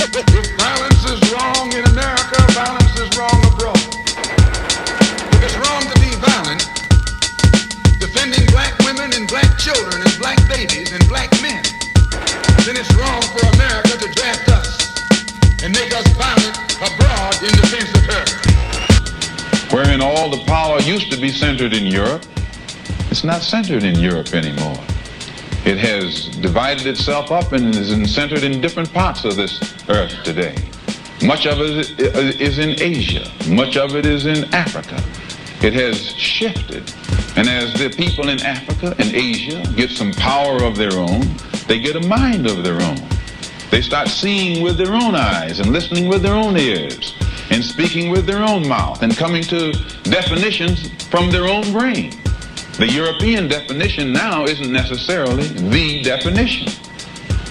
If violence is wrong in America, violence is wrong abroad. If it's wrong to be violent, defending black women and black children and black babies and black men, then it's wrong for America to draft us and make us violent abroad in defense of her. Wherein all the power used to be centered in Europe, it's not centered in Europe anymore. It has divided itself up and is centered in different parts of this earth today. Much of it is in Asia. Much of it is in Africa. It has shifted. And as the people in Africa and Asia get some power of their own, they get a mind of their own. They start seeing with their own eyes and listening with their own ears and speaking with their own mouth and coming to definitions from their own brain. The European definition now isn't necessarily the definition.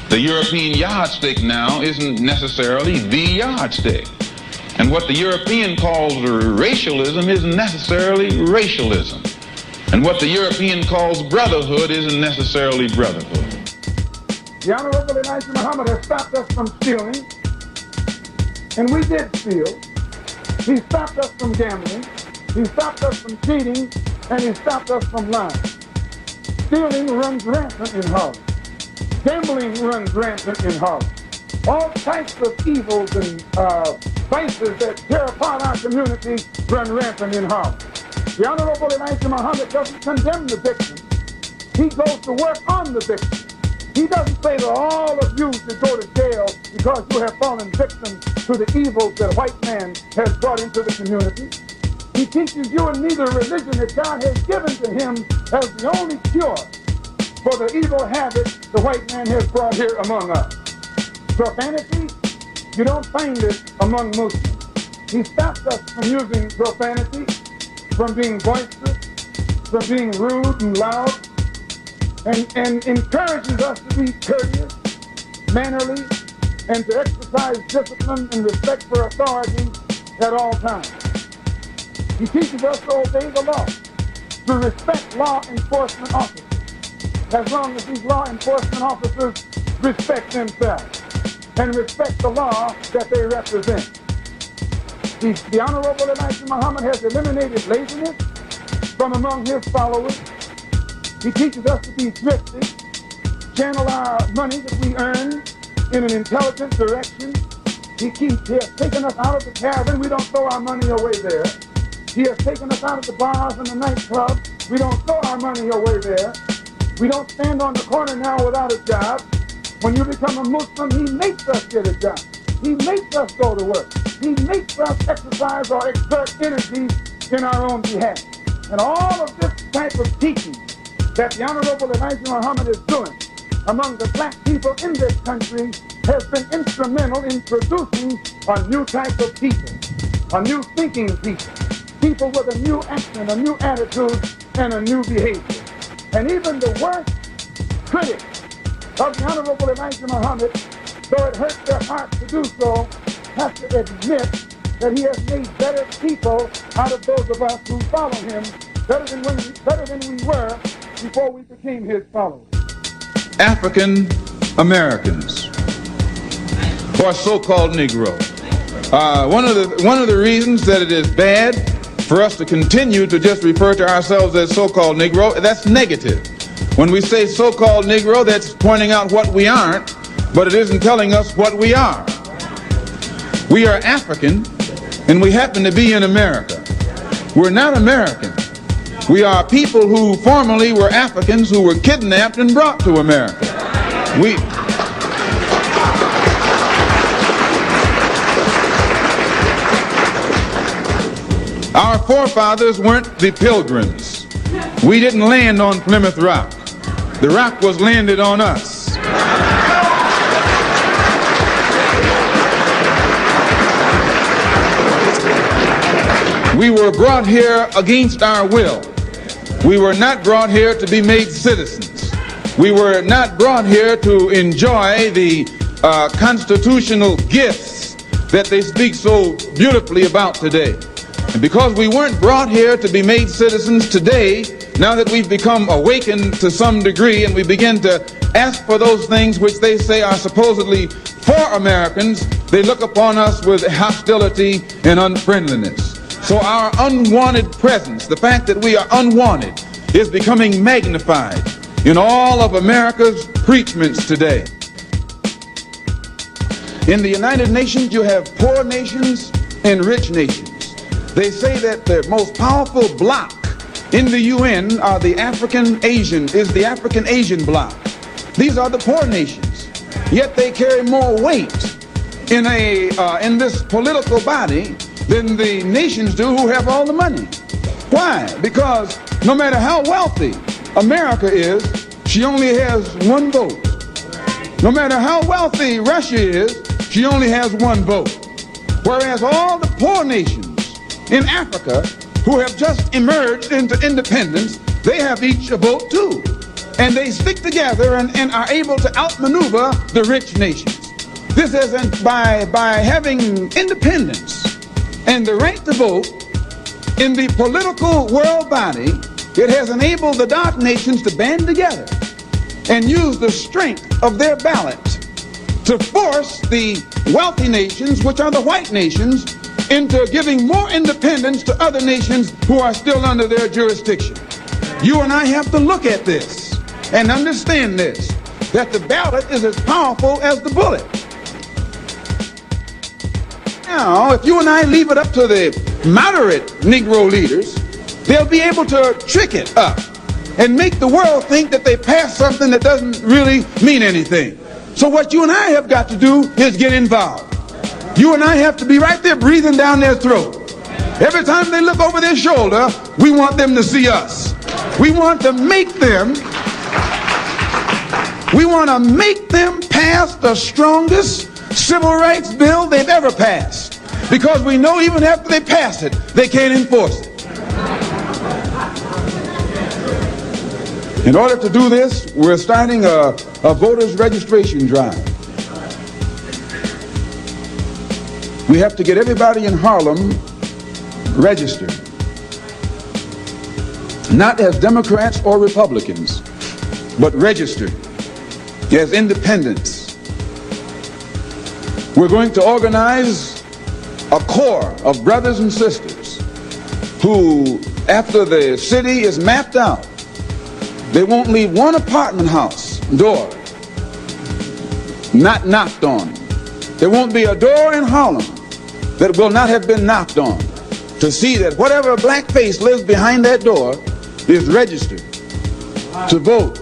The European yardstick now isn't necessarily the yardstick. And what the European calls racialism isn't necessarily racialism. And what the European calls brotherhood isn't necessarily brotherhood. The Honorable Elijah Muhammad has stopped us from stealing, and we did steal. He stopped us from gambling, he stopped us from cheating, and he stopped us from lying. Stealing runs rampant in Harlem. Gambling runs rampant in Harlem. All types of evils and vices that tear apart our community run rampant in Harlem. The Honorable Elijah Muhammad doesn't condemn the victim. He goes to work on the victim. He doesn't say that all of you should go to jail because you have fallen victim to the evils that white man has brought into the community. He teaches you and me the religion that God has given to him as the only cure for the evil habits the white man has brought here among us. Profanity, you don't find it among Muslims. He stops us from using profanity, from being boisterous, from being rude and loud, and encourages us to be courteous, mannerly, and to exercise discipline and respect for authority at all times. He teaches us to obey the law, to respect law enforcement officers, as long as these law enforcement officers respect themselves and respect the law that they represent. The Honorable Elijah Muhammad has eliminated laziness from among his followers. He teaches us to be thrifty, channel our money that we earn in an intelligent direction. He has taken us out of the tavern. We don't throw our money away there. He has taken us out of the bars and the nightclubs. We don't throw our money away there. We don't stand on the corner now without a job. When you become a Muslim, he makes us get a job. He makes us go to work. He makes us exercise or exert energy in our own behalf. And all of this type of teaching that the Honorable Elijah Muhammad is doing among the black people in this country has been instrumental in producing a new type of people, a new thinking people with a new action, a new attitude, and a new behavior. And even the worst critics of the Honorable Elijah Muhammad, though it hurts their hearts to do so, have to admit that he has made better people out of those of us who follow him, better than we were before we became his followers. African Americans, or so-called Negro. One of the reasons that it is bad for us to continue to just refer to ourselves as so-called Negro, that's negative. When we say so-called Negro, that's pointing out what we aren't, but it isn't telling us what we are. We are African, and we happen to be in America. We're not American. We are people who formerly were Africans who were kidnapped and brought to America. Our forefathers weren't the Pilgrims. We didn't land on Plymouth Rock. The rock was landed on us. We were brought here against our will. We were not brought here to be made citizens. We were not brought here to enjoy the constitutional gifts that they speak so beautifully about today. And because we weren't brought here to be made citizens today, now that we've become awakened to some degree and we begin to ask for those things which they say are supposedly for Americans, they look upon us with hostility and unfriendliness. So our unwanted presence, the fact that we are unwanted, is becoming magnified in all of America's preachments today. In the United Nations, you have poor nations and rich nations. They say that the most powerful bloc in the UN are the African Asian bloc. These are the poor nations. Yet they carry more weight in this political body than the nations do who have all the money. Why? Because no matter how wealthy America is, she only has one vote. No matter how wealthy Russia is, she only has one vote. Whereas all the poor nations in Africa who have just emerged into independence, they have each a vote too. And they stick together and are able to outmaneuver the rich nations. This isn't by having independence and the right to vote in the political world body. It has enabled the dark nations to band together and use the strength of their ballot to force the wealthy nations, which are the white nations, into giving more independence to other nations who are still under their jurisdiction. You and I have to look at this and understand this, that the ballot is as powerful as the bullet. Now, if you and I leave it up to the moderate Negro leaders, they'll be able to trick it up and make the world think that they passed something that doesn't really mean anything. So what you and I have got to do is get involved. You and I have to be right there breathing down their throat. Every time they look over their shoulder, we want them to see us. We want to make them pass the strongest civil rights bill they've ever passed. Because we know even after they pass it, they can't enforce it. In order to do this, we're starting a voters registration drive. We have to get everybody in Harlem registered. Not as Democrats or Republicans, but registered as independents. We're going to organize a corps of brothers and sisters who, after the city is mapped out, they won't leave one apartment house door not knocked on. There won't be a door in Harlem that will not have been knocked on to see that whatever black face lives behind that door is registered to vote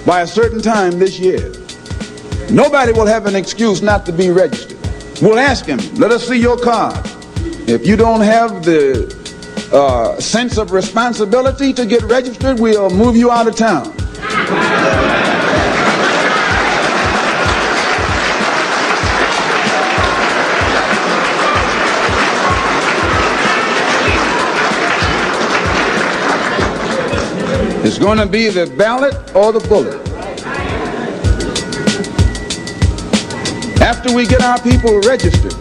by a certain time this year. Nobody will have an excuse not to be registered. We'll ask him, let us see your card. If you don't have the sense of responsibility to get registered, we'll move you out of town. It's going to be the ballot or the bullet. After we get our people registered,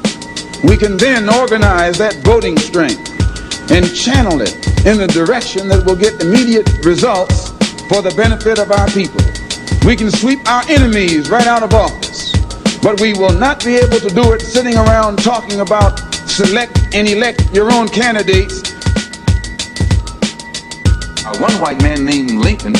we can then organize that voting strength and channel it in the direction that will get immediate results for the benefit of our people. We can sweep our enemies right out of office, but we will not be able to do it sitting around talking about select and elect your own candidates. One white man named Lincoln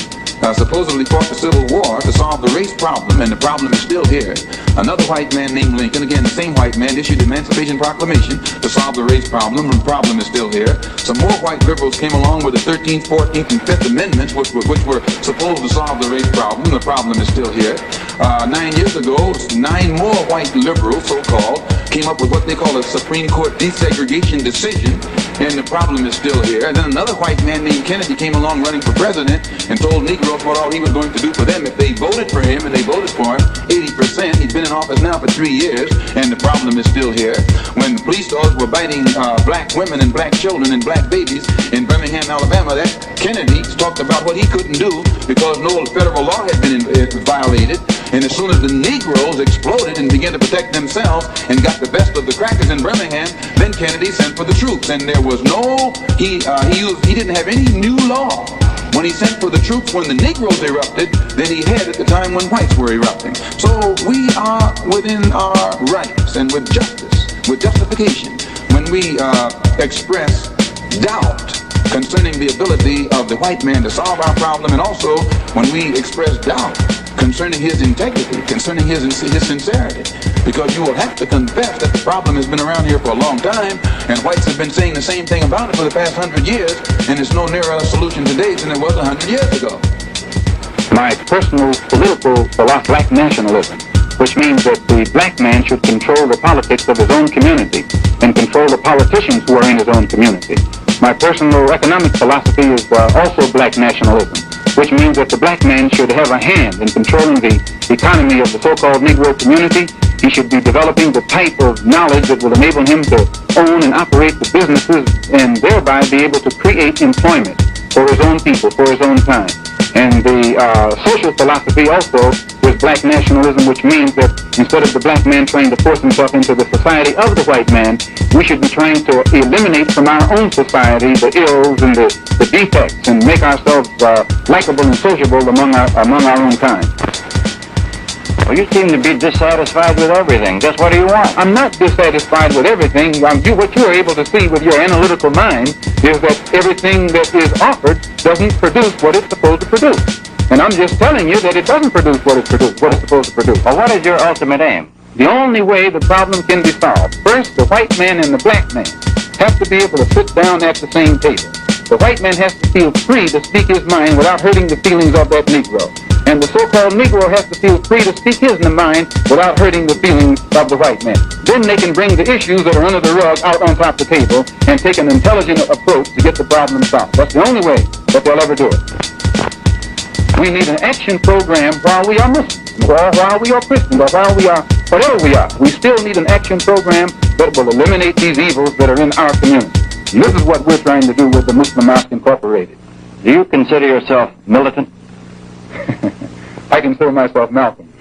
supposedly fought the Civil War to solve the race problem, and the problem is still here. Another white man named Lincoln, again the same white man, issued the Emancipation Proclamation to solve the race problem, and the problem is still here. Some more white liberals came along with the 13th, 14th, and 5th Amendments, which were supposed to solve the race problem. The problem is still here. 9 years ago, 9 more white liberals, so-called, came up with what they call a Supreme Court desegregation decision, and the problem is still here. And then another white man named Kennedy came along running for president and told Negroes what all he was going to do for them if they voted for him, and they voted for him 80%. He's been in office now for 3 years, and the problem is still here. When police dogs were biting black women and black children and black babies in Birmingham, Alabama, that Kennedy talked about what he couldn't do because no federal law had been violated. And as soon as the Negroes exploded and began to protect themselves and got the best of the crackers in Birmingham, then Kennedy sent for the troops. And there was no, he didn't have any new law When he sent for the troops when the Negroes erupted, then he had at the time when whites were erupting. So we are within our rights and with justice, with justification, when we express doubt concerning the ability of the white man to solve our problem, and also when we express doubt concerning his integrity, concerning his sincerity. Because you will have to confess that the problem has been around here for a long time, and whites have been saying the same thing about it for the past 100 years, and it's no nearer a solution today than it was 100 years ago. My personal political philosophy, black nationalism, which means that the black man should control the politics of his own community and control the politicians who are in his own community. My personal economic philosophy is also black nationalism, which means that the black man should have a hand in controlling the economy of the so-called Negro community. He should be developing the type of knowledge that will enable him to own and operate the businesses and thereby be able to create employment for his own people, for his own time. And the social philosophy also is black nationalism, which means that instead of the black man trying to force himself into the society of the white man, we should be trying to eliminate from our own society the ills and the defects and make ourselves likable and sociable among our own kind. Well, you seem to be dissatisfied with everything. Just what do you want? I'm not dissatisfied with everything. What you're able to see with your analytical mind is that everything that is offered doesn't produce what it's supposed to produce. And I'm just telling you that it doesn't produce what it's supposed to produce. Well, what is your ultimate aim? The only way the problem can be solved, first, the white man and the black man have to be able to sit down at the same table. The white man has to feel free to speak his mind without hurting the feelings of that Negro. And the so-called Negro has to feel free to speak his mind without hurting the feelings of the white man. Then they can bring the issues that are under the rug out on top of the table and take an intelligent approach to get the problem solved. That's the only way that they'll ever do it. We need an action program while we are Muslims, or while we are Christians, or while we are whatever we are. We still need an action program that will eliminate these evils that are in our community. And this is what we're trying to do with the Muslim Mosque Incorporated. Do you consider yourself militant? I consider myself Malcolm.